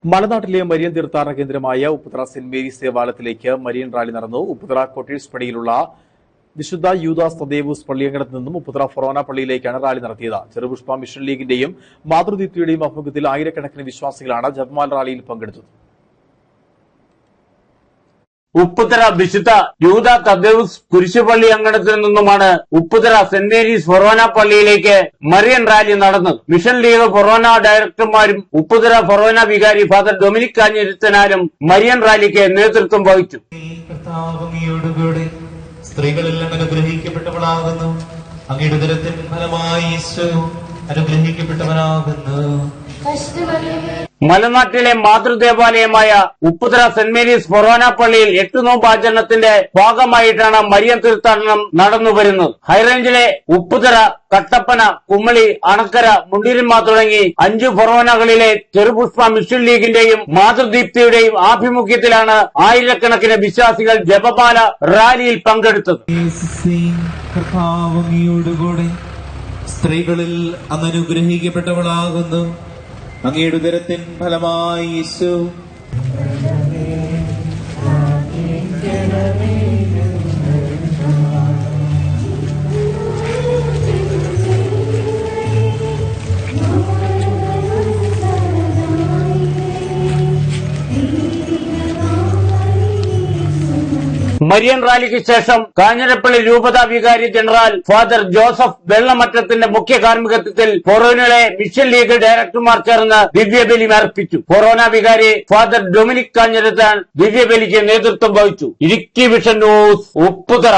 മലനാട്ടിലെ Marian തീർത്ഥാടന കേന്ദ്രമായ Upputhara saint Mary's ദേവാലയത്തിലേക്ക് മരിയൻ റാലി നടന്നു. ഉപ്പുതറ കോട്ടേഴ്സ് പടിയിലുള്ള വിശുദ്ധ യൂദാസ് തദ്ദേവൂസ് പള്ളിയങ്കണത്ത് നിന്നും ഉപ്പുതറ ഫൊറോന പള്ളിയിലേക്കാണ് റാലി നടത്തിയത്. ചെറുപുഷ്പ മിഷൻ ലീഗിന്റെയും മാതൃദീപ്തിയുടെയും ആഭിമുഖ്യത്തിൽ ആയിരക്കണക്കിന് വിശ്വാസികളാണ് ജപമാല റാലിയിൽ പങ്കെടുത്തത്. ഉപ്പുതറ വിശുദ്ധ യൂദ തദ്ദേവൂസ് കുരിശുപള്ളി അങ്കണത്തിൽ നിന്നുമാണ് ഉപ്പുതറ സെന്റ് മേരീസ് ഫൊറോന പള്ളിയിലേക്ക് മരിയൻ റാലി നടന്നത്. മിഷൻ ലീഗ് ഫൊറോന ഡയറക്ടർമാരും ഉപ്പുതറ ഫൊറോന വികാരി ഫാദർ ഡൊമിനിക് കാഞ്ഞിരുത്തനാരും മരിയൻ റാലിക്ക് നേതൃത്വം വഹിച്ചു. സ്ത്രീകളെല്ലാം അനുഗ്രഹിക്കപ്പെട്ടവളാകുന്നു, അങ്ങയുടെ ഉദരത്തിൻ ഫലമായി ഈശോ അനുഗ്രഹിക്കപ്പെട്ടവനാകുന്നു. മലനാട്ടിലെ മാതൃദേവാലയമായ ഉപ്പുതറ സെന്റ് മേരീസ് ഫൊറോന പള്ളിയിൽ 8 നോമ്പ് ആചരണത്തിന്റെ ഭാഗമായിട്ടാണ് മരിയൻ തീർത്ഥാടനം നടന്നുവരുന്നത്. ഹൈറേഞ്ചിലെ ഉപ്പുതറ, കട്ടപ്പന, കുമ്മളി, അണക്കര, മുണ്ടിരിമ തുടങ്ങി 5 ഫൊറോനകളിലെ ചെറുപുഷ്പ മിഷൻ ലീഗിന്റെയും മാതൃദീപ്തിയുടെയും ആഭിമുഖ്യത്തിലാണ് ആയിരക്കണക്കിന് വിശ്വാസികൾ ജപമാല റാലിയിൽ പങ്കെടുത്തത്. സ്ത്രീകളിൽ അങ്ങ് അനുഗ്രഹിക്കപ്പെട്ടവളാകുന്നു, അങ്ങയുടെ ഉദരത്തിൻ ഫലമായി ഈശോ മരിയൻ റാലിക്ക് ശേഷം കാഞ്ഞിരപ്പള്ളി രൂപത വികാരി ജനറൽ ഫാദർ ജോസഫ് വെള്ളമറ്റത്തിന്റെ മുഖ്യ കാർമ്മികത്വത്തിൽ ഫൊറോനയിലെ മിഷൻ ലീഗ് ഡയറക്ടർമാർ ചേർന്ന് ദിവ്യബലി അർപ്പിച്ചു. ഫൊറോന വികാരി ഫാദർ ഡൊമിനിക് കാഞ്ഞിരത്താൻ ദിവ്യബലിക്ക് നേതൃത്വം വഹിച്ചു. Idukki vision news, Upputhara.